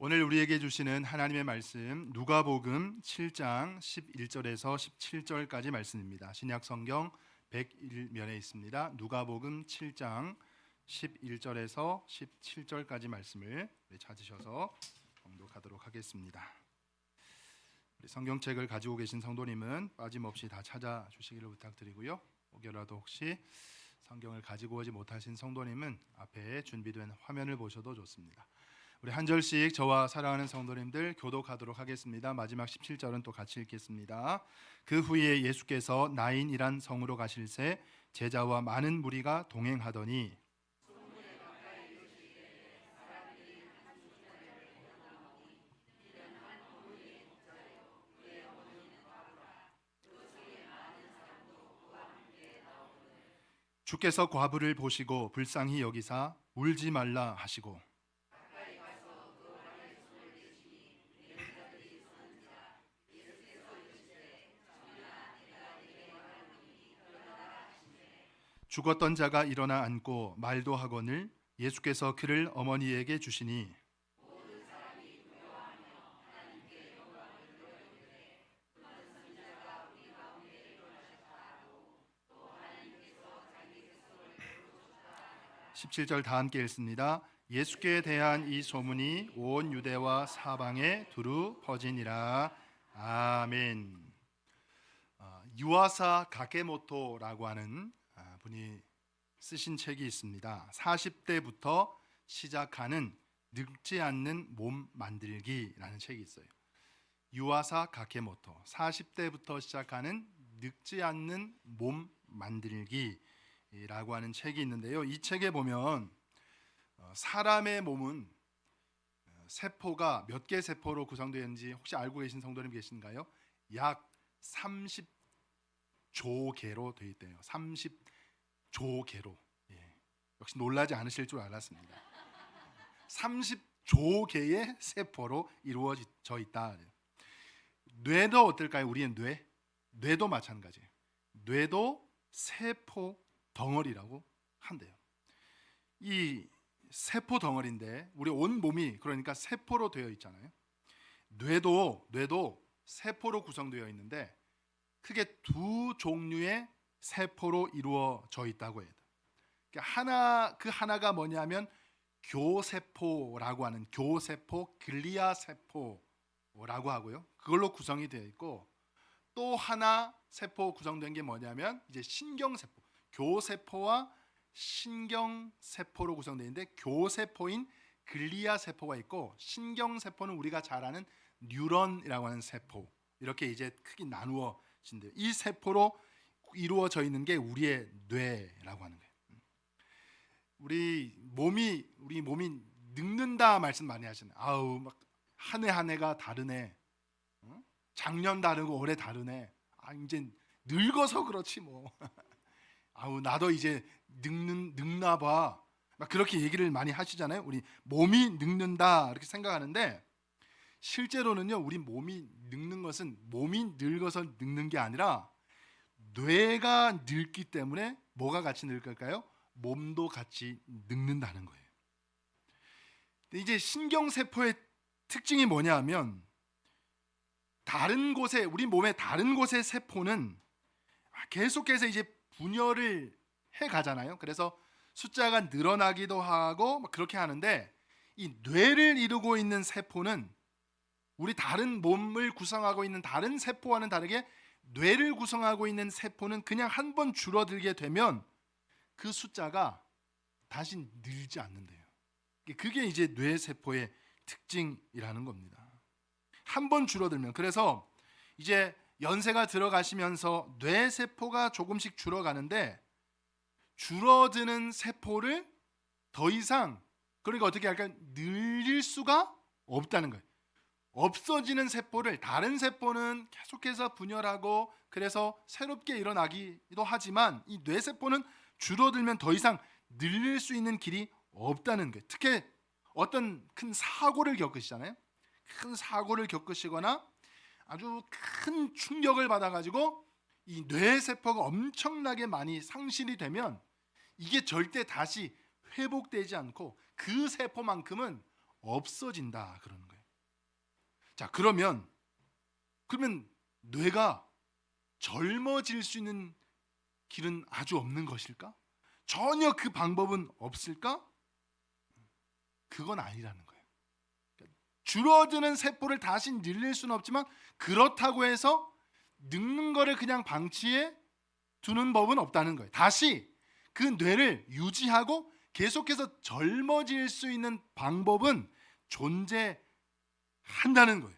오늘 우리에게 주시는 하나님의 말씀 누가복음 7장 11절에서 17절까지 말씀입니다. 신약 성경 101면에 있습니다. 누가복음 7장 11절에서 17절까지 말씀을 찾으셔서 봉독하도록 하겠습니다. 우리 성경책을 가지고 계신 성도님은 빠짐없이 다 찾아주시기를 부탁드리고요. 혹여라도 혹시 성경을 가지고 오지 못하신 성도님은 앞에 준비된 화면을 보셔도 좋습니다. 우리 한 절씩 저와 사랑하는 성도님들 교독하도록 하겠습니다. 마지막 17절은 또 같이 읽겠습니다. 그 후에 예수께서 나인이란 성으로 가실새 제자와 많은 무리가 동행하더니 주께서 과부를 보시고 불쌍히 여기사 울지 말라 하시고 죽었던 자가 일어나 앉고 말도 하거늘 예수께서 그를 어머니에게 주시니 (17절) 다 함께 읽습니다. 예수께 대한 이 소문이 온 유대와 사방에 두루 퍼지니라. 아멘. 유아사 가케모토라고 하는 분이 쓰신 책이 있습니다. 40대부터 시작하는 늙지 않는 몸 만들기라는 책이 있어요. 유아사 가케모토 40대부터 시작하는 늙지 않는 몸 만들기라고 하는 책이 있는데요. 이 책에 보면 사람의 몸은 세포가 몇 개 세포로 구성되어 있는지 혹시 알고 계신 성도님 계신가요? 약 30조 개로 되어 있대요. 30조 개로. 역시 놀라지 않으실 줄 알았습니다. 30조 개의 세포로 이루어져 있다. 뇌도 어떨까요? 우리의 뇌도 마찬가지예요. 뇌도 세포 덩어리라고 한대요. 이 세포 덩어리인데 우리 온 몸이 그러니까 세포로 되어 있잖아요. 뇌도 세포로 구성되어 있는데 크게 두 종류의 세포로 이루어져 있다고 해요. 그 하나가 뭐냐면 교세포라고 하는 교세포, 글리아 세포라고 하고요. 그걸로 구성이 되어 있고 또 하나 세포 구성된 게 뭐냐면 이제 신경세포, 교세포와 신경세포로 구성되어 있는데 교세포인 글리아 세포가 있고 신경세포는 우리가 잘 아는 뉴런이라고 하는 세포 이렇게 이제 크게 나누어진대요. 이 세포로 이루어져 있는 게 우리의 뇌라고 하는 거예요. 우리 몸이 늙는다 말씀 많이 하시네요. 아우 막 한 해 한 해가 다르네. 작년 다르고 올해 다르네. 이제 늙어서 그렇지 뭐. 아우 나도 이제 늙나 봐. 막 그렇게 얘기를 많이 하시잖아요. 우리 몸이 늙는다 이렇게 생각하는데 실제로는요. 우리 몸이 늙는 것은 몸이 늙어서 늙는 게 아니라 뇌가 늙기 때문에 뭐가 같이 늙을까요? 몸도 같이 늙는다는 거예요. 이제 신경세포의 특징이 뭐냐면 다른 곳에 우리 몸의 다른 곳의 세포는 계속해서 이제 분열을 해 가잖아요. 그래서 숫자가 늘어나기도 하고 막 그렇게 하는데 이 뇌를 이루고 있는 세포는 우리 다른 몸을 구성하고 있는 다른 세포와는 다르게 뇌를 구성하고 있는 세포는 그냥 한 번 줄어들게 되면 그 숫자가 다시 늘지 않는데요. 그게 이제 뇌 세포의 특징이라는 겁니다. 한 번 줄어들면 그래서 이제 연세가 들어가시면서 뇌 세포가 조금씩 줄어가는데 줄어드는 세포를 더 이상 그러니까 어떻게 할까 늘릴 수가 없다는 거예요. 없어지는 세포를 다른 세포는 계속해서 분열하고 그래서 새롭게 일어나기도 하지만 이 뇌세포는 줄어들면 더 이상 늘릴 수 있는 길이 없다는 거예요. 특히 어떤 큰 사고를 겪으시잖아요. 큰 사고를 겪으시거나 아주 큰 충격을 받아가지고 이 뇌세포가 엄청나게 많이 상실이 되면 이게 절대 다시 회복되지 않고 그 세포만큼은 없어진다 그러는 거예요. 자, 그러면 뇌가 젊어질 수 있는 길은 아주 없는 것일까? 전혀 그 방법은 없을까? 그건 아니라는 거예요. 줄어드는 세포를 다시 늘릴 수는 없지만 그렇다고 해서 늙는 거를 그냥 방치해 두는 법은 없다는 거예요. 다시 그 뇌를 유지하고 계속해서 젊어질 수 있는 방법은 존재한다는 거예요.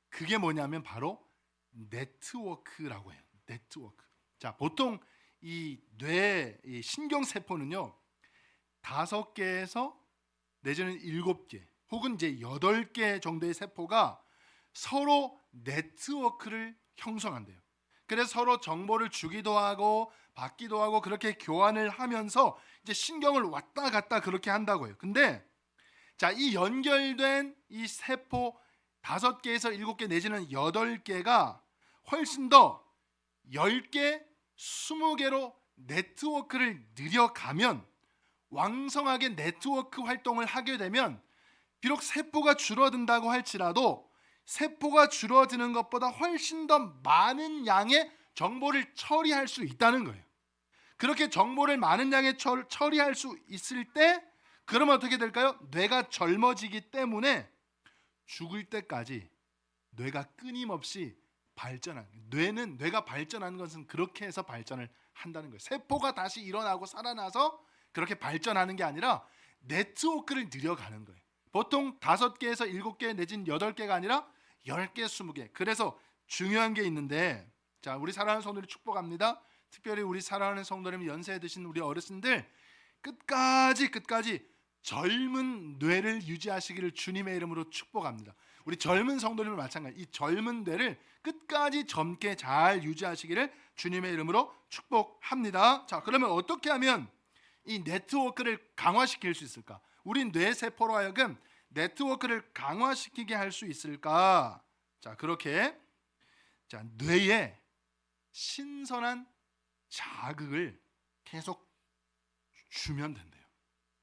그게 뭐냐면 바로 네트워크라고 해요. 네트워크. 자, 보통 이 뇌 신경 세포는요 5개에서 내지는 7개 혹은 이제 8개 정도의 세포가 서로 네트워크를 형성한대요. 그래서 서로 정보를 주기도 하고 받기도 하고 그렇게 교환을 하면서 이제 신경을 왔다 갔다 그렇게 한다고 해요. 근데 자, 이 연결된 이 세포 5개에서 7개 내지는 8개가 훨씬 더 10개, 20개로 네트워크를 늘려가면 왕성하게 네트워크 활동을 하게 되면 비록 세포가 줄어든다고 할지라도 세포가 줄어드는 것보다 훨씬 더 많은 양의 정보를 처리할 수 있다는 거예요. 그렇게 정보를 많은 양의 처리할 수 있을 때 그러면 어떻게 될까요? 뇌가 젊어지기 때문에 죽을 때까지 뇌가 끊임없이 뇌가 발전하는 것은 그렇게 해서 발전을 한다는 거예요. 세포가 다시 일어나고 살아나서 그렇게 발전하는 게 아니라 네트워크를 늘려가는 거예요. 보통 5개에서 7개 내지는 8개가 아니라 10개, 20개. 그래서 중요한 게 있는데, 자, 우리 사랑하는 성도들 축복합니다. 특별히 우리 사랑하는 성도님, 연세 드신 우리 어르신들 끝까지 젊은 뇌를 유지하시기를 주님의 이름으로 축복합니다. 우리 젊은 성도님은 마찬가지. 이 젊은 뇌를 끝까지 젊게 잘 유지하시기를 주님의 이름으로 축복합니다. 자, 그러면 어떻게 하면 이 네트워크를 강화시킬 수 있을까? 우리 뇌 세포로 하여금 네트워크를 강화시키게 할 수 있을까? 자, 그렇게 뇌에 신선한 자극을 계속 주면 된대요.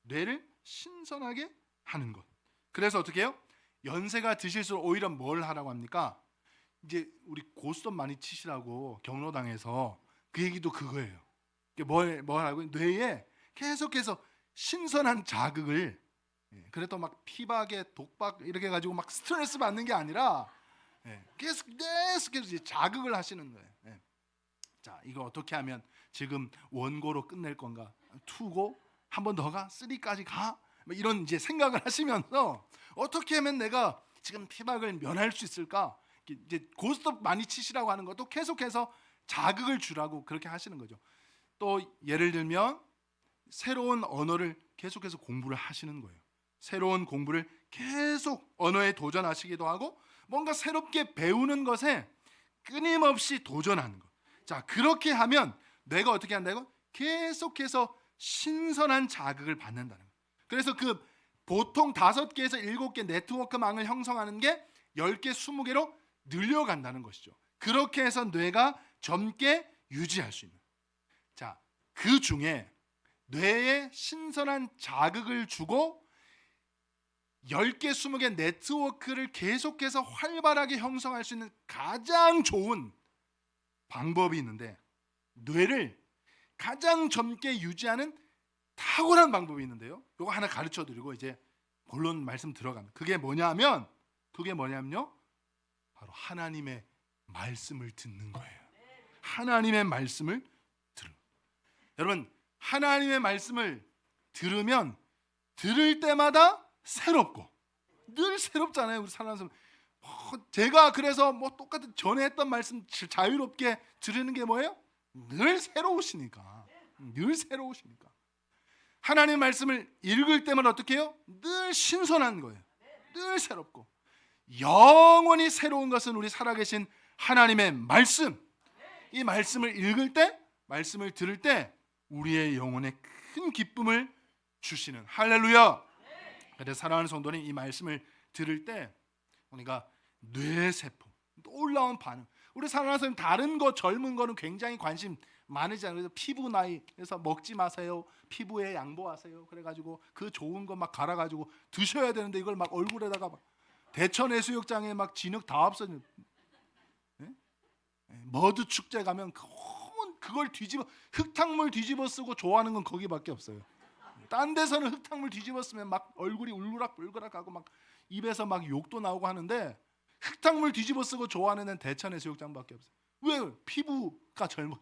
뇌를 신선하게 하는 것. 그래서 어떻게 해요? 연세가 드실수록 오히려 뭘 하라고 합니까? 이제 우리 고스톱 많이 치시라고 경로당에서 그 얘기도 그거예요. 뭘 하고 뇌에 계속해서 신선한 자극을, 그래도 막 피박에 독박 이렇게 가지고 막 스트레스 받는 게 아니라 계속해서 자극을 하시는 거예요. 자, 이거 어떻게 하면 지금 원고로 끝낼 건가? 2고 한 번 더 가? 3까지 가? 이런 이제 생각을 하시면서 어떻게 하면 내가 지금 피박을 면할 수 있을까? 이제 고스톱 많이 치시라고 하는 것도 계속해서 자극을 주라고 그렇게 하시는 거죠. 또 예를 들면 새로운 언어를 계속해서 공부를 하시는 거예요. 새로운 공부를 계속 언어에 도전하시기도 하고 뭔가 새롭게 배우는 것에 끊임없이 도전하는 것. 자, 그렇게 하면 뇌가 어떻게 한다고? 계속해서 신선한 자극을 받는다는 거예요. 그래서 그 보통 5개에서 7개 네트워크망을 형성하는 게 10개, 20개로 늘려간다는 것이죠. 그렇게 해서 뇌가 젊게 유지할 수 있는. 자, 그 중에 뇌에 신선한 자극을 주고 10개, 20개 네트워크를 계속해서 활발하게 형성할 수 있는 가장 좋은 방법이 있는데, 뇌를 가장 젊게 유지하는 탁월한 방법이 있는데요. 이거 하나 가르쳐 드리고 이제 본론 말씀 들어갑니다. 그게 뭐냐면요. 바로 하나님의 말씀을 듣는 거예요. 하나님의 말씀을 들은. 여러분, 하나님의 말씀을 들으면 들을 때마다 새롭고 늘 새롭잖아요. 우리 사랑하는 제가 그래서 뭐 똑같은 전에 했던 말씀 자유롭게 들으는 게 뭐예요? 늘 새로우시니까. 하나님의 말씀을 읽을 때마다 어떻게 해요? 늘 신선한 거예요. 늘 새롭고 영원히 새로운 것은 우리 살아계신 하나님의 말씀. 이 말씀을 읽을 때, 말씀을 들을 때 우리의 영혼에 큰 기쁨을 주시는, 할렐루야. 그래서 사랑하는 성도님, 이 말씀을 들을 때 우리가 뇌세포 놀라운 반응. 우리 사랑하는 성도님, 다른 거 젊은 거는 굉장히 관심 많으잖아요. 그래서 피부 나이에서 먹지 마세요. 피부에 양보하세요. 그래가지고 그 좋은 거 막 갈아가지고 드셔야 되는데 이걸 막 얼굴에다가 막 대천 해수욕장에 막 진흙 다 없어지는. 예? 머드 축제 가면 그걸 뒤집어 흙탕물 뒤집어 쓰고 좋아하는 건 거기밖에 없어요. 딴 데서는 흙탕물 뒤집어 쓰면 막 얼굴이 울그락불그락하고 막 입에서 막 욕도 나오고 하는데 흙탕물 뒤집어 쓰고 좋아하는 데는 대천 해수욕장밖에 없어요. 왜? 피부가 젊어.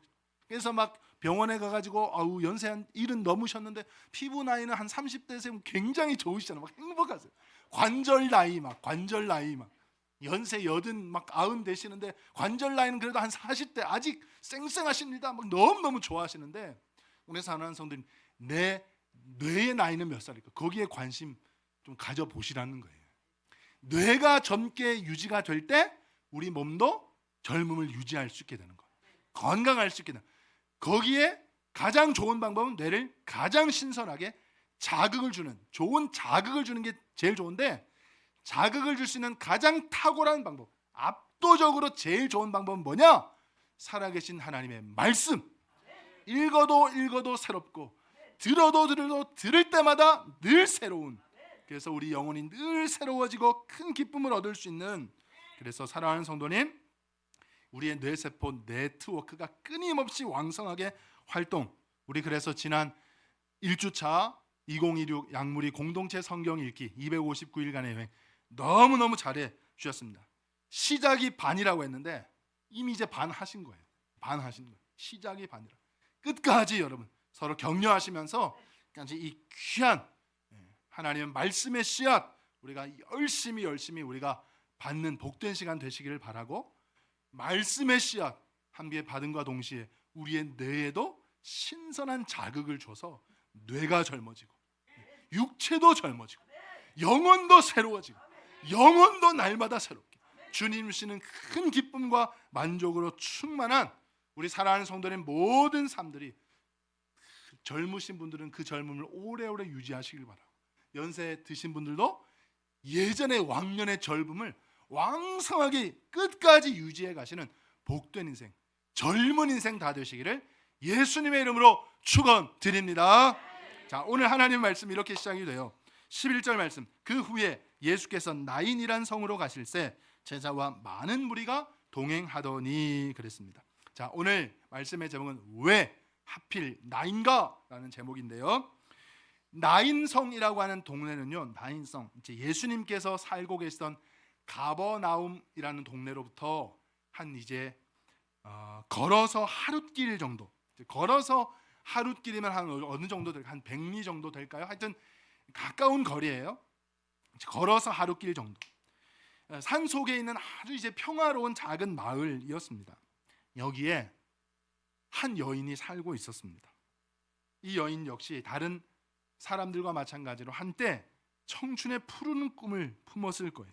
그래서 막 병원에 가가지고 아우 연세 한 70 넘으셨는데 피부 나이는 한 30대세면 굉장히 좋으시잖아요. 막 행복하세요. 관절 나이 막 연세 80 막 90 되시는데 관절 나이는 그래도 한 40대 아직 쌩쌩하십니다. 막 너무너무 좋아하시는데 우리 사랑하는 성도님 내 뇌의 나이는 몇 살일까? 거기에 관심 좀 가져보시라는 거예요. 뇌가 젊게 유지가 될 때 우리 몸도 젊음을 유지할 수 있게 되는 거예요. 건강할 수 있게 되는 거예요. 거기에 가장 좋은 방법은 뇌를 가장 신선하게 자극을 주는 좋은 자극을 주는 게 제일 좋은데 자극을 줄 수 있는 가장 탁월한 방법 압도적으로 제일 좋은 방법은 뭐냐? 살아계신 하나님의 말씀 읽어도 새롭고 들어도 들을 때마다 늘 새로운 그래서 우리 영혼이 늘 새로워지고 큰 기쁨을 얻을 수 있는 그래서 사랑하는 성도님 우리의 뇌세포 네트워크가 끊임없이 왕성하게 활동 우리 그래서 지난 1주차 2026 약물이 공동체 성경 읽기 259일간의 여행 너무너무 잘해 주셨습니다. 시작이 반이라고 했는데 이미 이제 반 하신 거예요. 시작이 반이라 끝까지 여러분 서로 격려하시면서 이 귀한 하나님의 말씀의 씨앗 우리가 열심히 우리가 받는 복된 시간 되시기를 바라고 말씀의 씨앗 함께 받은과 동시에 우리의 뇌에도 신선한 자극을 줘서 뇌가 젊어지고 육체도 젊어지고 영혼도 새로워지고 영혼도 날마다 새롭게 주님 주시는 큰 기쁨과 만족으로 충만한 우리 사랑하는 성도님 모든 삶들이 젊으신 분들은 그 젊음을 오래오래 유지하시길 바라고 연세 드신 분들도 예전의 왕년의 젊음을 왕성하게 끝까지 유지해 가시는 복된 인생 젊은 인생 다 되시기를 예수님의 이름으로 축원드립니다. 자 오늘 하나님 말씀 이렇게 시작이 돼요. 11절 말씀 그 후에 예수께서 나인이란 성으로 가실새 제자와 많은 무리가 동행하더니 그랬습니다. 자 오늘 말씀의 제목은 왜 하필 나인가? 라는 제목인데요. 나인성이라고 하는 동네는요. 나인성 이제 예수님께서 살고 계시던 가버나움이라는 동네로부터 한 이제 걸어서 하룻길 정도 걸어서 하룻길이면 한 어느 정도 될까? 한 100리 정도 될까요? 하여튼 가까운 거리예요. 걸어서 하룻길 정도 산 속에 있는 아주 이제 평화로운 작은 마을이었습니다. 여기에 한 여인이 살고 있었습니다. 이 여인 역시 다른 사람들과 마찬가지로 한때 청춘의 푸르는 꿈을 품었을 거예요.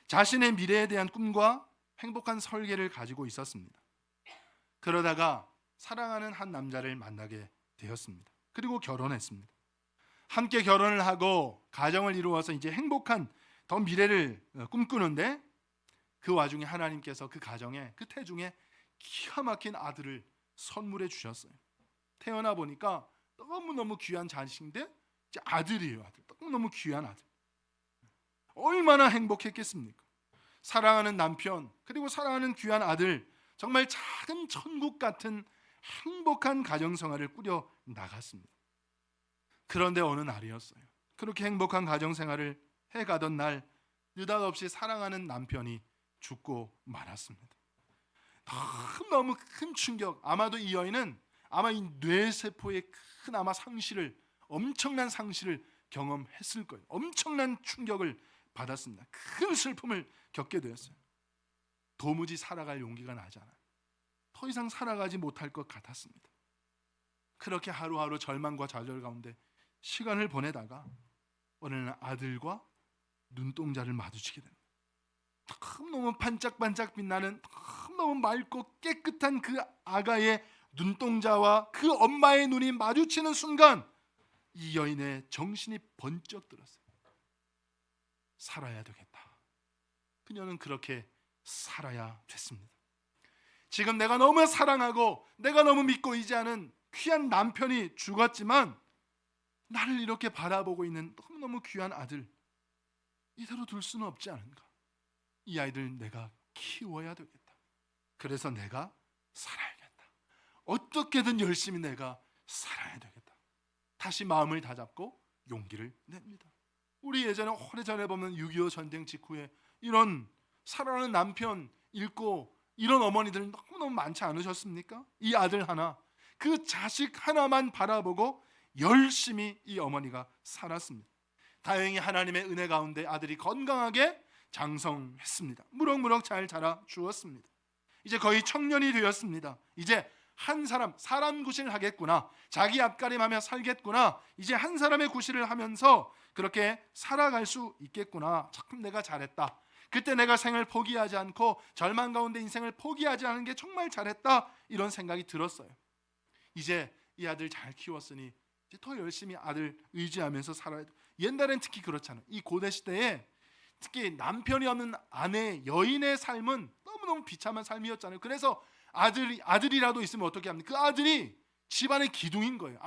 자신의 미래에 대한 꿈과 행복한 설계를 가지고 있었습니다. 그러다가 사랑하는 한 남자를 만나게 되었습니다. 그리고 결혼했습니다. 함께 결혼을 하고 가정을 이루어서 이제 행복한 더 미래를 꿈꾸는데 그 와중에 하나님께서 그 가정에 그 태중에 기가 막힌 아들을 선물해 주셨어요. 태어나 보니까 너무너무 귀한 자식인데 이제 아들이에요. 너무너무 귀한 아들. 얼마나 행복했겠습니까? 사랑하는 남편 그리고 사랑하는 귀한 아들 정말 작은 천국 같은 행복한 가정생활을 꾸려 나갔습니다. 그런데 어느 날이었어요. 그렇게 행복한 가정생활을 해가던 날 느닷없이 사랑하는 남편이 죽고 말았습니다. 너무 큰 충격. 아마도 이 여인은 아마 이 뇌세포의 큰 아마 엄청난 상실을 경험했을 거예요. 엄청난 충격을 받았습니다. 큰 슬픔을 겪게 되었어요. 도무지 살아갈 용기가 나지 않아요. 더 이상 살아가지 못할 것 같았습니다. 그렇게 하루하루 절망과 좌절 가운데 시간을 보내다가 어느 날 아들과 눈동자를 마주치게 됩니다. 너무 반짝반짝 빛나는 너무 맑고 깨끗한 그 아가의 눈동자와 그 엄마의 눈이 마주치는 순간 이 여인의 정신이 번쩍 들었어요. 살아야 되겠다. 그녀는 그렇게 살아야 됐습니다. 지금 내가 너무 사랑하고 내가 너무 믿고 의지하는 귀한 남편이 죽었지만 나를 이렇게 바라보고 있는 너무너무 귀한 아들 이대로 둘 수는 없지 않은가. 이 아이들 내가 키워야 되겠다. 그래서 내가 살아야겠다. 어떻게든 열심히 내가 살아야 되겠다. 다시 마음을 다잡고 용기를 냅니다. 우리 예전에 오래전에 보면 6.25 전쟁 직후에 이런 사랑하는 남편 잃고 이런 어머니들 너무너무 많지 않으셨습니까? 이 아들 하나, 그 자식 하나만 바라보고 열심히 이 어머니가 살았습니다. 다행히 하나님의 은혜 가운데 아들이 건강하게 장성했습니다. 무럭무럭 잘 자라 주었습니다. 이제 거의 청년이 되었습니다. 이제 한 사람 구실을 하겠구나, 자기 앞가림하며 살겠구나, 이제 한 사람의 구실을 하면서 그렇게 살아갈 수 있겠구나. 참 내가 잘했다. 그때 내가 생을 포기하지 않고 절망 가운데 인생을 포기하지 않은 게 정말 잘했다. 이런 생각이 들었어요. 이제 이 아들 잘 키웠으니 이제 더 열심히 아들 의지하면서 살아야 돼. 옛날엔 특히 그렇잖아요. 이 고대 시대에 특히 남편이 없는 아내, 여인의 삶은 너무너무 비참한 삶이었잖아요. 그래서 아들이라도 있으면 어떻게 합니까? 그 아들이 집안의 기둥인 거예요.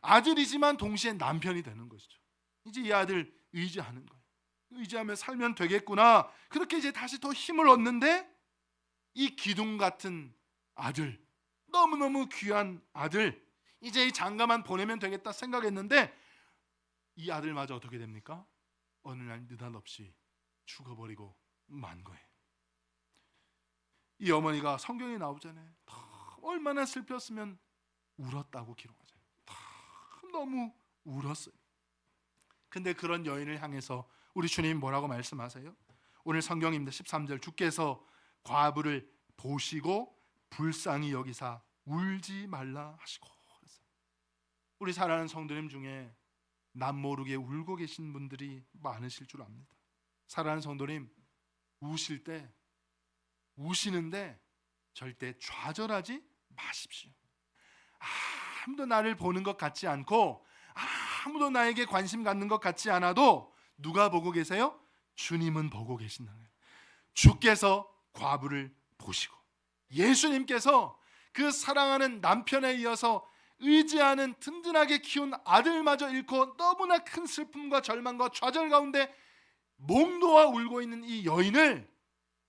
아들이지만 동시에 남편이 되는 것이죠. 이제 이 아들 의지하는 거예요. 의지하며 살면 되겠구나. 그렇게 이제 다시 더 힘을 얻는데 이 기둥 같은 아들, 너무너무 귀한 아들, 이제 이 장가만 보내면 되겠다 생각했는데 이 아들마저 어떻게 됩니까? 어느 날 느닷없이 죽어버리고 만 거예요. 이 어머니가 성경에 나오잖아요. 얼마나 슬펐으면 울었다고 기록하잖아요. 너무 울었어요. 근데 그런 여인을 향해서 우리 주님 뭐라고 말씀하세요? 오늘 성경입니다. 13절, 주께서 과부를 보시고 불쌍히 여기사 울지 말라 하시고. 우리 사랑하는 성도님 중에 남 모르게 울고 계신 분들이 많으실 줄 압니다. 사랑하는 성도님, 우시는데 절대 좌절하지 마십시오. 아무도 나를 보는 것 같지 않고 아무도 나에게 관심 갖는 것 같지 않아도 누가 보고 계세요? 주님은 보고 계신다는 거예요. 주께서 과부를 보시고 예수님께서 그 사랑하는 남편에 이어서 의지하는 든든하게 키운 아들마저 잃고 너무나 큰 슬픔과 절망과 좌절 가운데 몽도와 울고 있는 이 여인을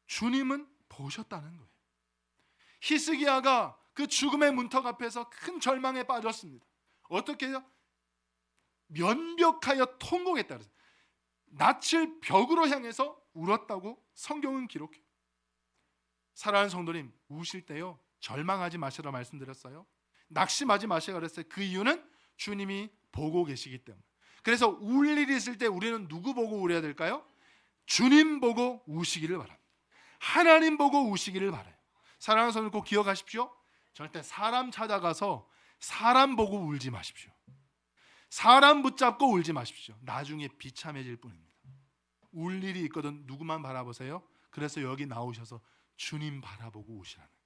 주님은 보셨다는 거예요. 히스기야가 그 죽음의 문턱 앞에서 큰 절망에 빠졌습니다. 어떻게 해요? 면벽하여 통곡했다. 낯을 벽으로 향해서 울었다고 성경은 기록해요. 사랑하는 성도님, 우실 때요 절망하지 마시라 말씀드렸어요. 낙심하지 마시라 그랬어요. 그 이유는 주님이 보고 계시기 때문에. 그래서 울 일이 있을 때 우리는 누구 보고 울어야 될까요? 주님 보고 우시기를 바랍니다. 하나님 보고 우시기를 바라요. 사랑하는 성도님, 꼭 기억하십시오. 절대 사람 찾아가서 사람 보고 울지 마십시오. 사람 붙잡고 울지 마십시오. 나중에 비참해질 뿐입니다. 울 일이 있거든 누구만 바라보세요? 그래서 여기 나오셔서 주님 바라보고 우시라는 거예요.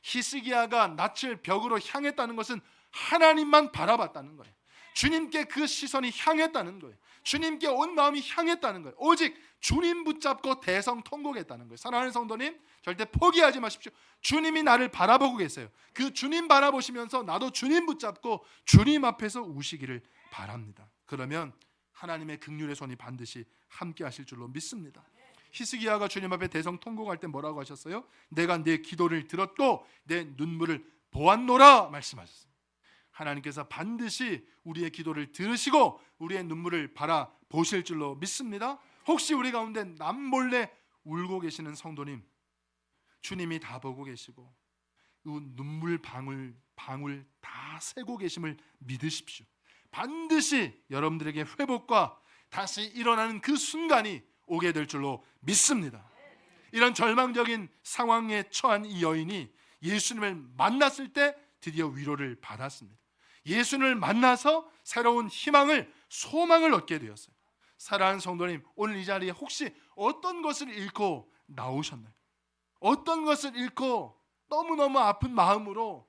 히스기야가 낯을 벽으로 향했다는 것은 하나님만 바라봤다는 거예요. 주님께 그 시선이 향했다는 거예요. 주님께 온 마음이 향했다는 거예요. 오직 주님 붙잡고 대성통곡했다는 거예요. 사랑하는 성도님, 절대 포기하지 마십시오. 주님이 나를 바라보고 계세요. 그 주님 바라보시면서 나도 주님 붙잡고 주님 앞에서 우시기를 바랍니다. 그러면 하나님의 긍휼의 손이 반드시 함께 하실 줄로 믿습니다. 히스기야가 주님 앞에 대성통곡할 때 뭐라고 하셨어요? 내가 내 기도를 들었고 내 눈물을 보았노라 말씀하셨어요. 하나님께서 반드시 우리의 기도를 들으시고 우리의 눈물을 바라보실 줄로 믿습니다. 혹시 우리 가운데 남몰래 울고 계시는 성도님, 주님이 다 보고 계시고 이 눈물 방울 다 세고 계심을 믿으십시오. 반드시 여러분들에게 회복과 다시 일어나는 그 순간이 오게 될 줄로 믿습니다. 이런 절망적인 상황에 처한 이 여인이 예수님을 만났을 때 드디어 위로를 받았습니다. 예수님을 만나서 새로운 희망을, 소망을 얻게 되었어요. 사랑하는 성도님, 오늘 이 자리에 혹시 어떤 것을 잃고 나오셨나요? 어떤 것을 잃고 너무너무 아픈 마음으로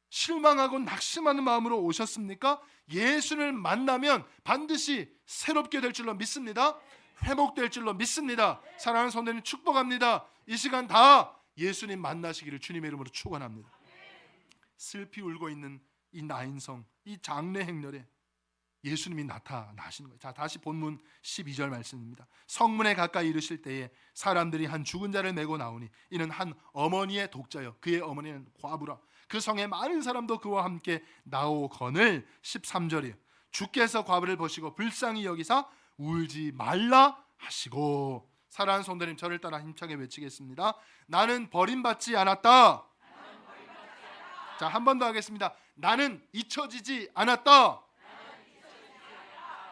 실망하고 낙심하는 마음으로 오셨습니까? 예수를 만나면 반드시 새롭게 될 줄로 믿습니다. 회복될 줄로 믿습니다. 사랑하는 성도님, 축복합니다. 이 시간 다 예수님 만나시기를 주님의 이름으로 축원합니다. 슬피 울고 있는 이 나인성, 이 장례 행렬에 예수님이 나타나시는 거예요. 자, 다시 본문 12절 말씀입니다. 성문에 가까이 이르실 때에 사람들이 한 죽은 자를 메고 나오니 이는 한 어머니의 독자여 그의 어머니는 과부라. 그 성에 많은 사람도 그와 함께 나오거늘. 13절이에요. 주께서 과부를 보시고 불쌍히 여기사 울지 말라 하시고. 사랑하는 성도님, 저를 따라 힘차게 외치겠습니다. 나는 버림받지 않았다. 자, 한 번 더 하겠습니다. 나는 잊혀지지 않았다.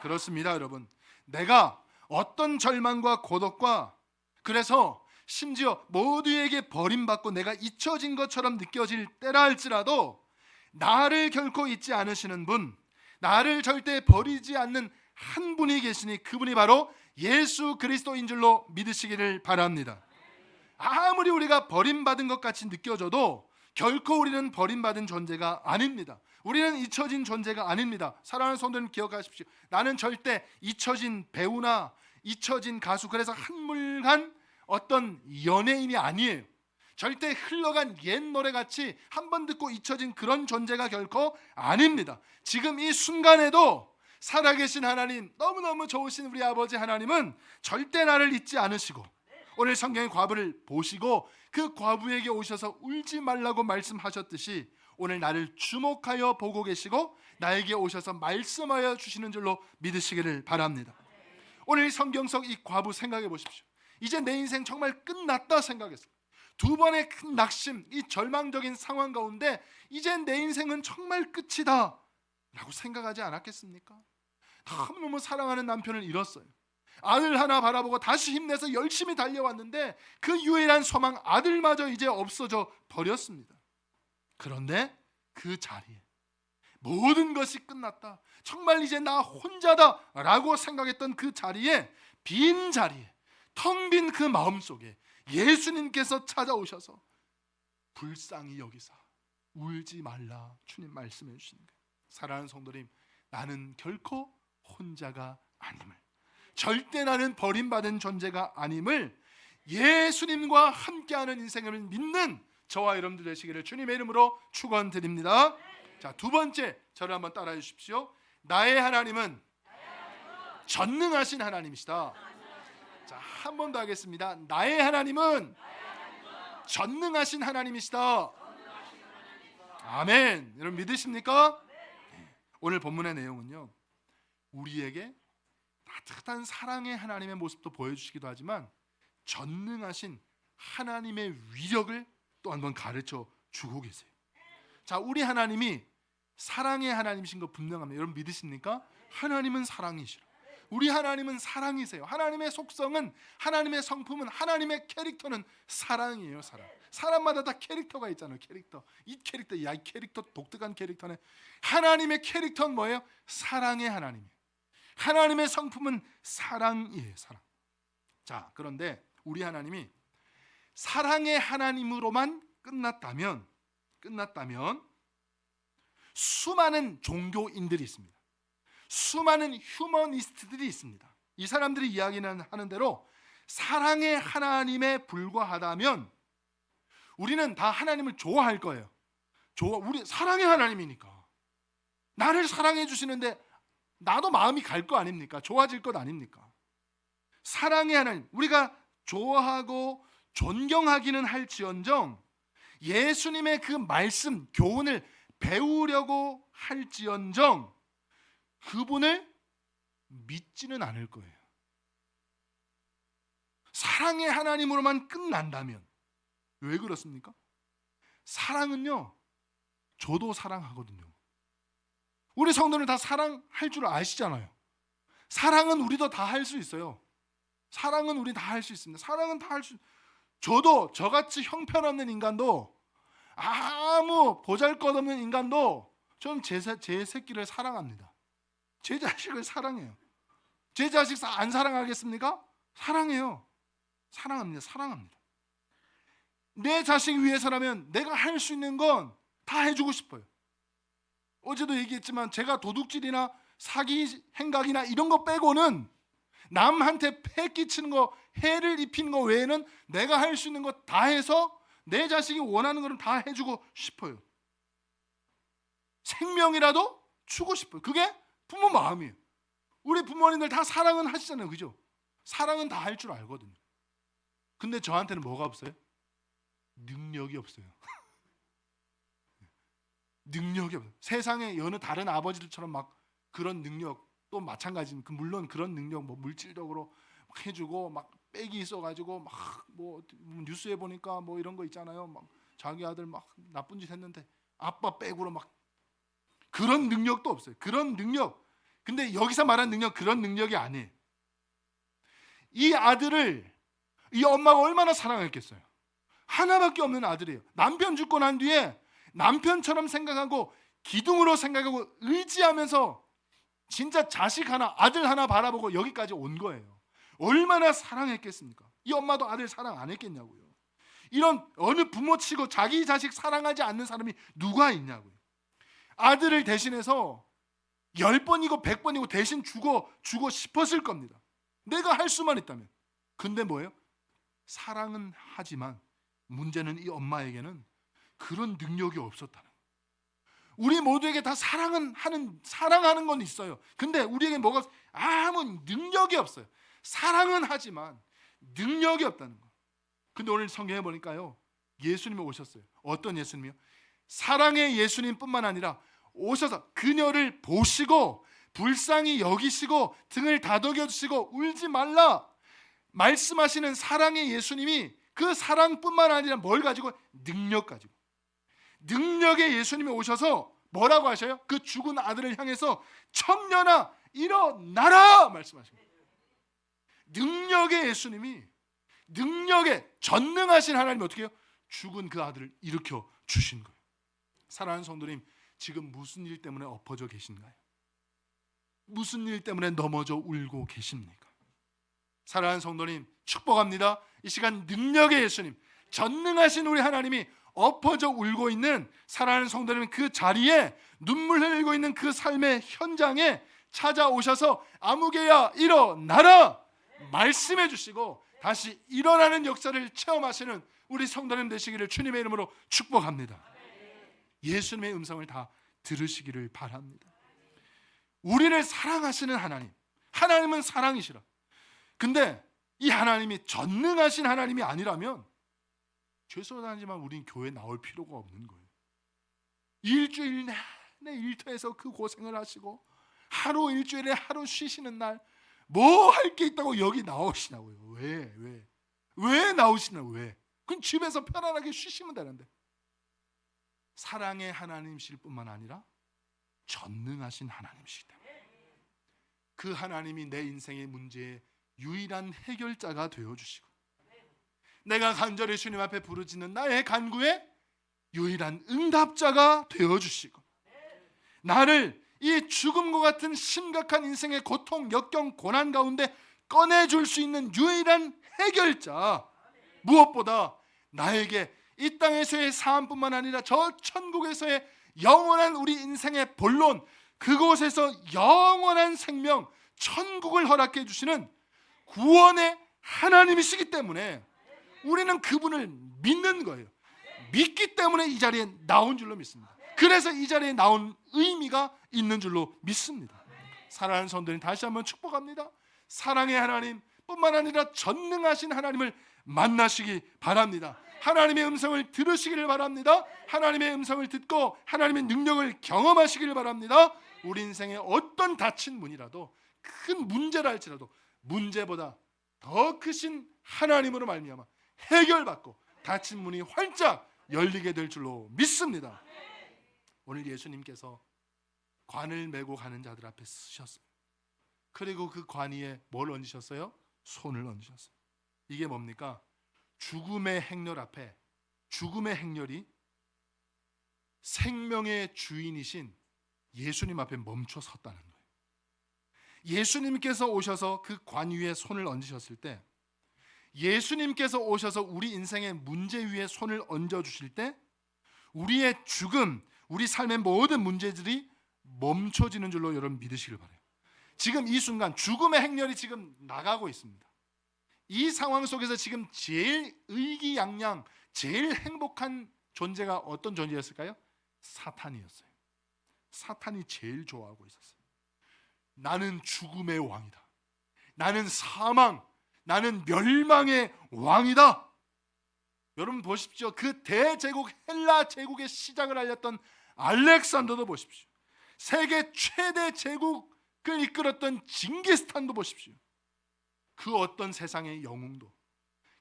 그렇습니다, 여러분. 내가 어떤 절망과 고독과, 그래서 심지어 모두에게 버림받고 내가 잊혀진 것처럼 느껴질 때라 할지라도 나를 결코 잊지 않으시는 분, 나를 절대 버리지 않는 한 분이 계시니 그분이 바로 예수 그리스도인 줄로 믿으시기를 바랍니다. 아무리 우리가 버림받은 것 같이 느껴져도 결코 우리는 버림받은 존재가 아닙니다. 우리는 잊혀진 존재가 아닙니다. 사랑하는 성도님, 기억하십시오. 나는 절대 잊혀진 배우나 잊혀진 가수, 그래서 한물간 어떤 연예인이 아니에요. 절대 흘러간 옛 노래같이 한 번 듣고 잊혀진 그런 존재가 결코 아닙니다. 지금 이 순간에도 살아계신 하나님, 너무너무 좋으신 우리 아버지 하나님은 절대 나를 잊지 않으시고, 오늘 성경의 과부를 보시고 그 과부에게 오셔서 울지 말라고 말씀하셨듯이 오늘 나를 주목하여 보고 계시고 나에게 오셔서 말씀하여 주시는 줄로 믿으시기를 바랍니다. 오늘 성경 속 이 과부 생각해 보십시오. 이제 내 인생 정말 끝났다 생각했어요. 두 번의 큰 낙심, 이 절망적인 상황 가운데 이제 내 인생은 정말 끝이다 라고 생각하지 않았겠습니까? 너무너무 사랑하는 남편을 잃었어요. 아들 하나 바라보고 다시 힘내서 열심히 달려왔는데 그 유일한 소망 아들마저 이제 없어져 버렸습니다. 그런데 그 자리에 모든 것이 끝났다, 정말 이제 나 혼자다 라고 생각했던 그 자리에, 빈 자리에, 텅 빈 그 마음속에 예수님께서 찾아오셔서 불쌍히 여기사 울지 말라 주님 말씀해 주시는 거예요. 사랑하는 성도님, 나는 결코 혼자가 아님을, 절대 나는 버림받은 존재가 아님을 예수님과 함께하는 인생을 믿는 저와 여러분들 되시기를 주님의 이름으로 축원드립니다. 자, 두 번째, 저를 한번 따라해 주십시오. 나의 하나님은 전능하신 하나님이시다. 자, 한 번 더 하겠습니다. 나의 하나님은 전능하신 하나님이시다. 아멘. 여러분 믿으십니까? 오늘 본문의 내용은요, 우리에게 따뜻한 사랑의 하나님의 모습도 보여주시기도 하지만 전능하신 하나님의 위력을 또 한번 가르쳐 주고 계세요. 자, 우리 하나님이 사랑의 하나님이신 거 분명합니다. 여러분 믿으십니까? 하나님은 사랑이시라. 우리 하나님은 사랑이세요. 하나님의 속성은, 하나님의 성품은, 하나님의 캐릭터는 사랑이에요. 사랑. 사람마다 다 캐릭터가 있잖아요. 캐릭터. 이 캐릭터, 야, 이 캐릭터 독특한 캐릭터네. 하나님의 캐릭터는 뭐예요? 사랑의 하나님이에요. 하나님의 성품은 사랑이에요. 사랑. 자, 그런데 우리 하나님이 사랑의 하나님으로만 끝났다면 수많은 종교인들이 있습니다. 수많은 휴머니스트들이 있습니다. 이 사람들이 이야기는 하는 대로 사랑의 하나님에 불과하다면 우리는 다 하나님을 좋아할 거예요. 우리 사랑의 하나님이니까 나를 사랑해 주시는데 나도 마음이 갈 거 아닙니까? 좋아질 것 아닙니까? 사랑의 하나님, 우리가 좋아하고 존경하기는 할지언정 예수님의 그 말씀, 교훈을 배우려고 할지언정 그분을 믿지는 않을 거예요. 사랑의 하나님으로만 끝난다면. 왜 그렇습니까? 사랑은요, 저도 사랑하거든요. 우리 성도는 다 사랑할 줄 아시잖아요. 사랑은 우리도 다 할 수 있어요. 사랑은 우리 다 할 수 있습니다. 사랑은 다 할 수. 저도 저같이 형편없는 인간도, 아무 보잘것없는 인간도 저는 제 새끼를 사랑합니다. 제 자식을 사랑해요. 제 자식 안 사랑하겠습니까? 사랑해요. 사랑합니다. 사랑합니다. 내 자식 위해서라면 내가 할 수 있는 건 다 해주고 싶어요. 어제도 얘기했지만 제가 도둑질이나 사기 행각이나 이런 거 빼고는 남한테 폐 끼치는 거, 해를 입히는 거 외에는 내가 할 수 있는 거 다 해서 내 자식이 원하는 거는 다 해주고 싶어요. 생명이라도 주고 싶어요. 그게 부모 마음이에요. 우리 부모님들 다 사랑은 하시잖아요, 그죠? 사랑은 다 할 줄 알거든요. 근데 저한테는 뭐가 없어요? 능력이 없어요. 능력이 없어요. 세상에 여느 다른 아버지들처럼 막 그런 능력, 또 마찬가지는 물론 그런 능력, 뭐 물질적으로 해주고 막 빽이 있어가지고 막 뭐 뉴스에 보니까 뭐 이런 거 있잖아요. 막 자기 아들 막 나쁜 짓 했는데 아빠 빽으로 막 그런 능력도 없어요. 그런 능력. 근데 여기서 말하는 능력 그런 능력이 아니에요. 이 아들을 이 엄마가 얼마나 사랑했겠어요. 하나밖에 없는 아들이에요. 남편 죽고 난 뒤에 남편처럼 생각하고 기둥으로 생각하고 의지하면서 진짜 자식 하나, 아들 하나 바라보고 여기까지 온 거예요. 얼마나 사랑했겠습니까? 이 엄마도 아들 사랑 안 했겠냐고요. 이런 어느 부모치고 자기 자식 사랑하지 않는 사람이 누가 있냐고요. 아들을 대신해서 10번이고 100번이고 대신 주고 싶었을 겁니다. 내가 할 수만 있다면. 근데 뭐예요? 사랑은 하지만 문제는 이 엄마에게는 그런 능력이 없었다는 거예요. 우리 모두에게 다 사랑하는 건 있어요. 근데 우리에게 뭐가 아무 능력이 없어요. 사랑은 하지만 능력이 없다는 거예요. 근데 오늘 성경에 보니까요, 예수님이 오셨어요. 어떤 예수님이요? 사랑의 예수님뿐만 아니라 오셔서 그녀를 보시고 불쌍히 여기시고 등을 다독여 주시고 울지 말라 말씀하시는 사랑의 예수님이 그 사랑뿐만 아니라 뭘 가지고? 능력 가지고. 능력의 예수님이 오셔서 뭐라고 하셔요? 그 죽은 아들을 향해서 청년아 일어나라 말씀하십니다. 능력의 예수님이, 능력의 전능하신 하나님이 어떻게 해요? 죽은 그 아들을 일으켜 주신 거예요. 사랑하는 성도님, 지금 무슨 일 때문에 엎어져 계신가요? 무슨 일 때문에 넘어져 울고 계십니까? 사랑하는 성도님, 축복합니다. 이 시간 능력의 예수님, 전능하신 우리 하나님이 엎어져 울고 있는 사랑하는 성도님, 그 자리에 눈물 흘리고 있는 그 삶의 현장에 찾아오셔서 아무개야 일어나라 말씀해 주시고 다시 일어나는 역사를 체험하시는 우리 성도님 되시기를 주님의 이름으로 축복합니다. 예수님의 음성을 다 들으시기를 바랍니다. 우리를 사랑하시는 하나님, 하나님은 사랑이시라. 근데 이 하나님이 전능하신 하나님이 아니라면 죄송하지만 우린 교회 나올 필요가 없는 거예요. 일주일 내내 일터에서 그 고생을 하시고 하루 일주일에 하루 쉬시는 날 뭐 할 게 있다고 여기 나오시냐고요. 왜 나오시냐고. 왜? 그럼 집에서 편안하게 쉬시면 되는데. 사랑의 하나님이실 뿐만 아니라 전능하신 하나님이시기 때문에 그 하나님이 내 인생의 문제의 유일한 해결자가 되어주시고 내가 간절히 주님 앞에 부르짖는 나의 간구에 유일한 응답자가 되어주시고 나를 이 죽음과 같은 심각한 인생의 고통, 역경, 고난 가운데 꺼내줄 수 있는 유일한 해결자, 무엇보다 나에게 이 땅에서의 삶뿐만 아니라 저 천국에서의 영원한 우리 인생의 본론, 그곳에서 영원한 생명, 천국을 허락해 주시는 구원의 하나님이시기 때문에 우리는 그분을 믿는 거예요. 믿기 때문에 이 자리에 나온 줄로 믿습니다. 그래서 이 자리에 나온 의미가 있는 줄로 믿습니다. 사랑하는 성도님, 다시 한번 축복합니다. 사랑의 하나님 뿐만 아니라 전능하신 하나님을 만나시기 바랍니다. 하나님의 음성을 들으시기를 바랍니다. 하나님의 음성을 듣고 하나님의 능력을 경험하시기를 바랍니다. 우리 인생의 어떤 닫힌 문이라도, 큰 문제라 할지라도 문제보다 더 크신 하나님으로 말미암아 해결받고 닫힌 문이 활짝 열리게 될 줄로 믿습니다. 오늘 예수님께서 관을 메고 가는 자들 앞에 서셨어요. 그리고 그 관 위에 뭘 얹으셨어요? 손을 얹으셨어요. 이게 뭡니까? 죽음의 행렬 앞에, 죽음의 행렬이 생명의 주인이신 예수님 앞에 멈춰 섰다는 거예요. 예수님께서 오셔서 그 관 위에 손을 얹으셨을 때, 예수님께서 오셔서 우리 인생의 문제 위에 손을 얹어 주실 때 우리의 죽음, 우리 삶의 모든 문제들이 멈춰지는 줄로 여러분 믿으시길 바라요. 지금 이 순간 죽음의 행렬이 지금 나가고 있습니다. 이 상황 속에서 지금 제일 의기양양, 제일 행복한 존재가 어떤 존재였을까요? 사탄이었어요. 사탄이 제일 좋아하고 있었어요. 나는 죽음의 왕이다. 나는 사망, 나는 멸망의 왕이다. 여러분 보십시오. 그 대제국 헬라 제국의 시작을 알렸던 알렉산더도 보십시오. 세계 최대 제국을 이끌었던 징기스탄도 보십시오. 그 어떤 세상의 영웅도,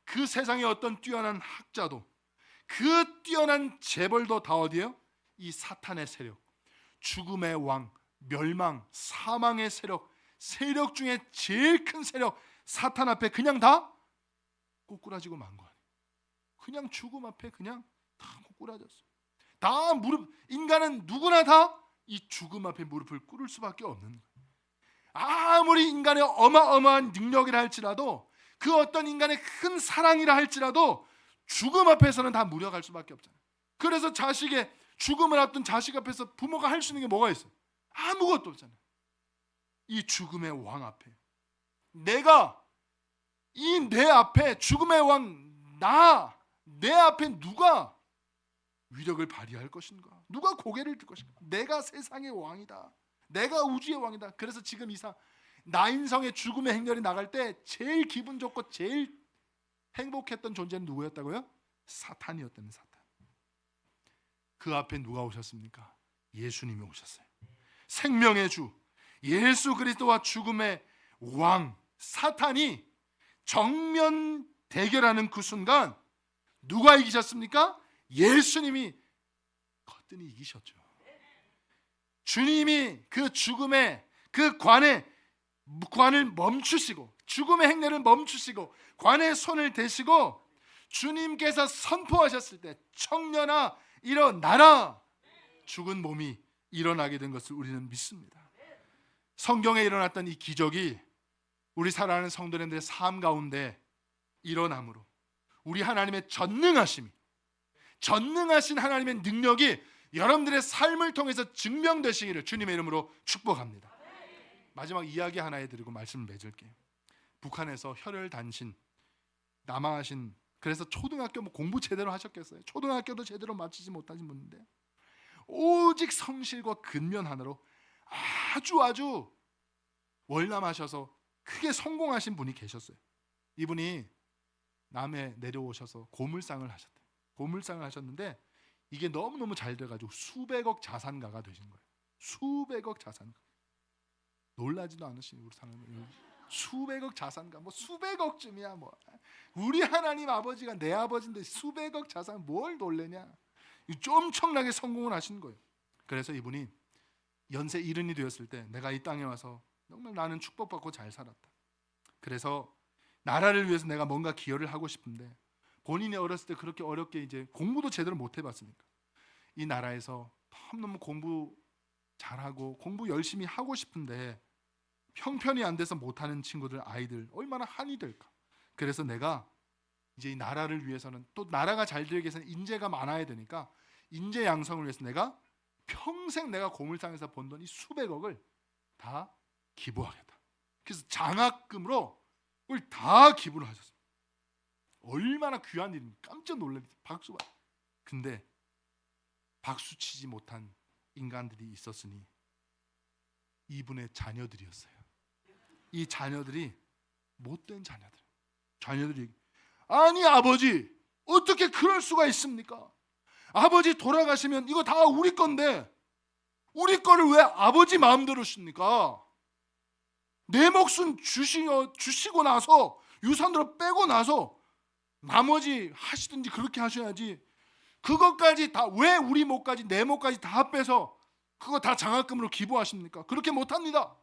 그 세상의 어떤 뛰어난 학자도, 그 뛰어난 재벌도 다 어디에요? 이 사탄의 세력, 죽음의 왕, 멸망, 사망의 세력 중에 제일 큰 세력 사탄 앞에 그냥 다 꼬꾸라지고 만 거 아니에요. 그냥 죽음 앞에 그냥 다 꼬꾸라졌어요. 다 인간은 누구나 다 이 죽음 앞에 무릎을 꿇을 수밖에 없는 거예요. 아무리 인간의 어마어마한 능력이라 할지라도, 그 어떤 인간의 큰 사랑이라 할지라도 죽음 앞에서는 다 무력할 수밖에 없잖아요. 그래서 자식의 죽음을 앞둔 자식 앞에서 부모가 할 수 있는 게 뭐가 있어요? 아무것도 없잖아요. 이 죽음의 왕 앞에 내가 이 내 앞에 죽음의 왕 내 앞에 누가 위력을 발휘할 것인가? 누가 고개를 들 것인가? 내가 세상의 왕이다. 내가 우주의 왕이다. 그래서 지금 나인성의 죽음의 행렬이 나갈 때 제일 기분 좋고 제일 행복했던 존재는 누구였다고요? 사탄이었다는 사탄. 그 앞에 누가 오셨습니까? 예수님이 오셨어요. 생명의 주 예수 그리스도와 죽음의 왕 사탄이 정면 대결하는 그 순간 누가 이기셨습니까? 예수님이 거뜬히 이기셨죠. 주님이 그 죽음의 그 관을 멈추시고, 죽음의 행렬을 멈추시고 관에 손을 대시고 주님께서 선포하셨을 때 청년아 일어나라, 죽은 몸이 일어나게 된 것을 우리는 믿습니다. 성경에 일어났던 이 기적이 우리 사랑하는 성도님들의 삶 가운데 일어남으로 우리 하나님의 전능하신 하나님의 능력이 여러분들의 삶을 통해서 증명되시기를 주님의 이름으로 축복합니다. 마지막 이야기 하나 해드리고 말씀을 맺을게요. 북한에서 혈혈단신 남아하신, 그래서 초등학교 공부 제대로 하셨겠어요? 초등학교도 제대로 마치지 못하신 분인데 오직 성실과 근면 하나로 아주 월남하셔서 크게 성공하신 분이 계셨어요. 이분이 남해 내려오셔서 고물상을 하셨대요. 고물상을 하셨는데 이게 너무너무 잘 돼가지고 수백억 자산가가 되신 거예요. 수백억 자산가. 놀라지도 않으시니 우리 사람은 수백억 자산가, 뭐 수백억쯤이야 뭐. 우리 하나님 아버지가 내 아버지인데 수백억 자산 뭘 놀래냐. 엄청나게 성공을 하신 거예요. 그래서 이분이 연세 70이 되었을 때 내가 이 땅에 와서 정말 나는 축복받고 잘 살았다. 그래서 나라를 위해서 내가 뭔가 기여를 하고 싶은데, 본인이 어렸을 때 그렇게 어렵게 이제 공부도 제대로 못 해봤으니까 이 나라에서 너무 공부 잘하고 공부 열심히 하고 싶은데 형편이 안 돼서 못하는 친구들, 아이들 얼마나 한이 될까. 그래서 내가 이제 이 나라를 위해서는, 또 나라가 잘 되기 위해서는 인재가 많아야 되니까 인재 양성을 위해서 내가 평생 내가 고물상에서 번 돈 이 수백억을 다 기부하겠다. 그래서 장학금으로 그걸 다 기부를 하셨어요. 얼마나 귀한 일입니까? 깜짝 놀랐어요. 박수 받. 근데 박수 치지 못한 인간들이 있었으니 이분의 자녀들이었어요. 이 자녀들이 못된 자녀들이 아니 아버지 어떻게 그럴 수가 있습니까? 아버지 돌아가시면 이거 다 우리 건데 우리 거를 왜 아버지 마음대로 씁니까? 내 목숨 주시고 나서 유산으로 빼고 나서 나머지 하시든지 그렇게 하셔야지, 그것까지 다 왜 우리 몫까지 내 몫까지 다 빼서 그거 다 장학금으로 기부하십니까? 그렇게 못합니다.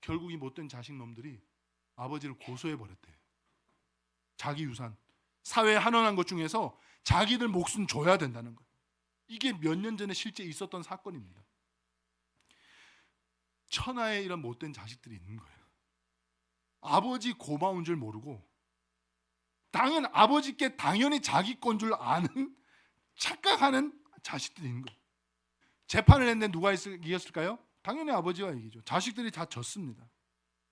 결국 이 못된 자식놈들이 아버지를 고소해버렸대요. 자기 유산, 사회에 한원한 것 중에서 자기들 목숨 줘야 된다는 거예요. 이게 몇 년 전에 실제 있었던 사건입니다. 천하에 이런 못된 자식들이 있는 거예요. 아버지 고마운 줄 모르고 아버지께 당연히 자기 건 줄 아는 착각하는 자식들이 있는 거예요. 재판을 했는데 누가 이겼을까요? 당연히 아버지가 이기죠. 자식들이 다 졌습니다.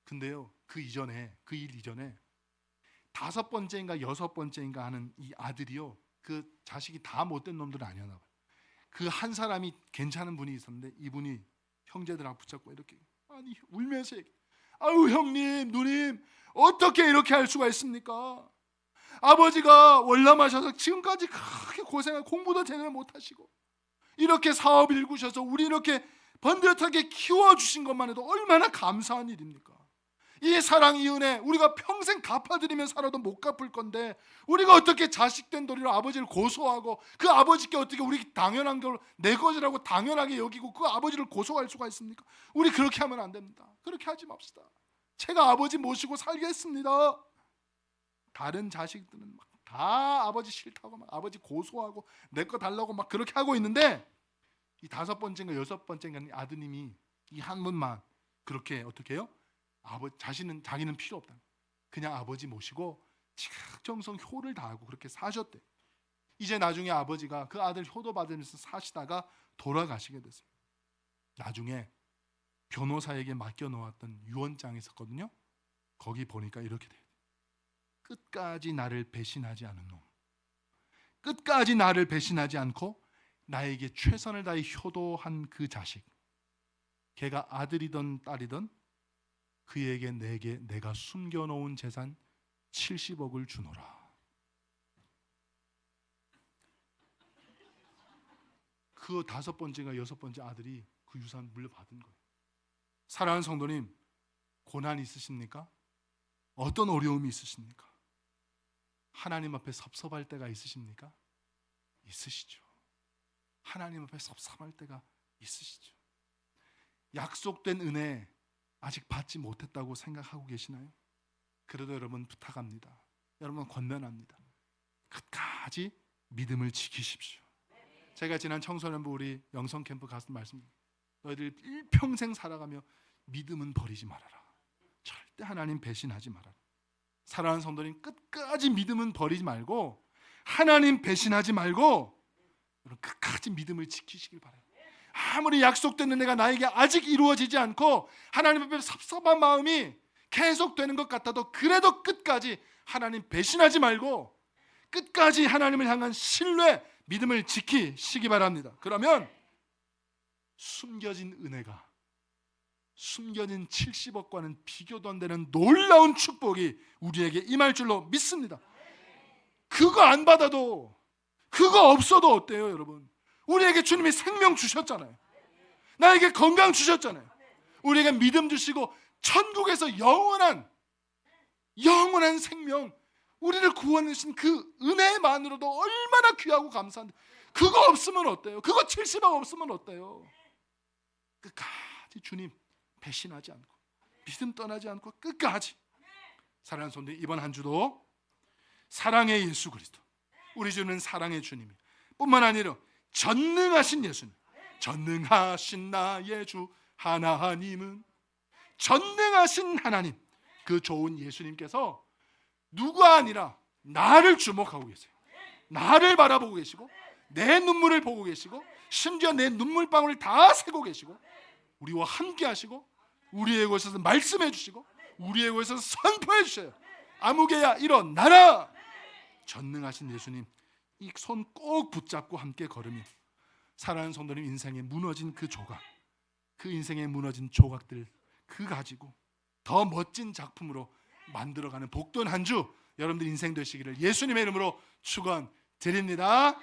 근데요, 그 일 이전에 다섯 번째인가 여섯 번째인가 하는 이 아들이요, 그 자식이 다 못된 놈들은 아니었나 봐요. 그 한 사람이 괜찮은 분이 있었는데 이분이 형제들하고 붙잡고 이렇게 아니 울면서 아유 형님 누님 어떻게 이렇게 할 수가 있습니까? 아버지가 월남하셔서 지금까지 그렇게 고생하고 공부도 제대로 못하시고 이렇게 사업 일구셔서 우리 이렇게 번듯하게 키워주신 것만 해도 얼마나 감사한 일입니까? 이 사랑 이 은혜 우리가 평생 갚아드리면 살아도 못 갚을 건데 우리가 어떻게 자식된 도리로 아버지를 고소하고 그 아버지께 어떻게 우리 당연한 걸 내 것이라고 당연하게 여기고 그 아버지를 고소할 수가 있습니까? 우리 그렇게 하면 안 됩니다. 그렇게 하지 맙시다. 제가 아버지 모시고 살겠습니다. 다른 자식들은 막 다 아버지 싫다고 막 아버지 고소하고 내 거 달라고 막 그렇게 하고 있는데 이 다섯 번째인가 여섯 번째인가 아드님이 이 한 분만 그렇게 어떻게 해요? 자기는 필요 없다. 그냥 아버지 모시고 지극정성 효를 다하고 그렇게 사셨대. 이제 나중에 아버지가 그 아들 효도 받으면서 사시다가 돌아가시게 됐습니다. 나중에 변호사에게 맡겨놓았던 유언장이 있었거든요. 거기 보니까 이렇게 돼요. 끝까지 나를 배신하지 않은 놈, 끝까지 나를 배신하지 않고 나에게 최선을 다해 효도한 그 자식, 걔가 아들이든 딸이든 그에게 내가 숨겨놓은 재산 70억을 주노라. 그 다섯 번째가 여섯 번째 아들이 그 유산 물려받은 거예요. 사랑하는 성도님, 고난 있으십니까? 어떤 어려움이 있으십니까? 하나님 앞에 섭섭할 때가 있으십니까? 있으시죠. 하나님 앞에 섭섭할 때가 있으시죠. 약속된 은혜 아직 받지 못했다고 생각하고 계시나요? 그래도 여러분 부탁합니다. 여러분 권면합니다. 끝까지 믿음을 지키십시오. 제가 지난 청소년부 우리 영성 캠프 가서 말씀드립니다. 너희들 일평생 살아가며 믿음은 버리지 말아라. 절대 하나님 배신하지 말아라. 사랑하는 성도님, 끝까지 믿음은 버리지 말고 하나님 배신하지 말고 여러분 끝까지 믿음을 지키시길 바라요. 아무리 약속된 은혜가 나에게 아직 이루어지지 않고 하나님 앞에 섭섭한 마음이 계속되는 것 같아도 그래도 끝까지 하나님 배신하지 말고 끝까지 하나님을 향한 신뢰, 믿음을 지키시기 바랍니다. 그러면 숨겨진 은혜가 숨겨진 70억과는 비교도 안 되는 놀라운 축복이 우리에게 임할 줄로 믿습니다. 그거 안 받아도, 그거 없어도 어때요 여러분? 우리에게 주님이 생명 주셨잖아요. 나에게 건강 주셨잖아요. 우리에게 믿음 주시고 천국에서 영원한 생명, 우리를 구원하신 그 은혜만으로도 얼마나 귀하고 감사한데 그거 없으면 어때요? 그거 70억 없으면 어때요? 끝까지 주님 배신하지 않고 믿음 떠나지 않고 끝까지. 사랑하는 성도님, 이번 한 주도 사랑의 예수 그리스도, 우리 주는 사랑의 주님이 뿐만 아니라 전능하신 예수님, 전능하신 나의 주 하나님은, 전능하신 하나님, 그 좋은 예수님께서 누가 아니라 나를 주목하고 계세요. 나를 바라보고 계시고 내 눈물을 보고 계시고 심지어 내 눈물방울을 다 세고 계시고 우리와 함께 하시고 우리의 곳에서 말씀해 주시고 우리의 곳에서 선포해 주셔요. 아무개야 일어나라. 전능하신 예수님 이 손 꼭 붙잡고 함께 걸으며 사랑하는 성도님 인생에 무너진 그 조각, 그 인생에 무너진 조각들 그 가지고 더 멋진 작품으로 만들어가는 복된 한 주 여러분들 인생 되시기를 예수님의 이름으로 축원드립니다.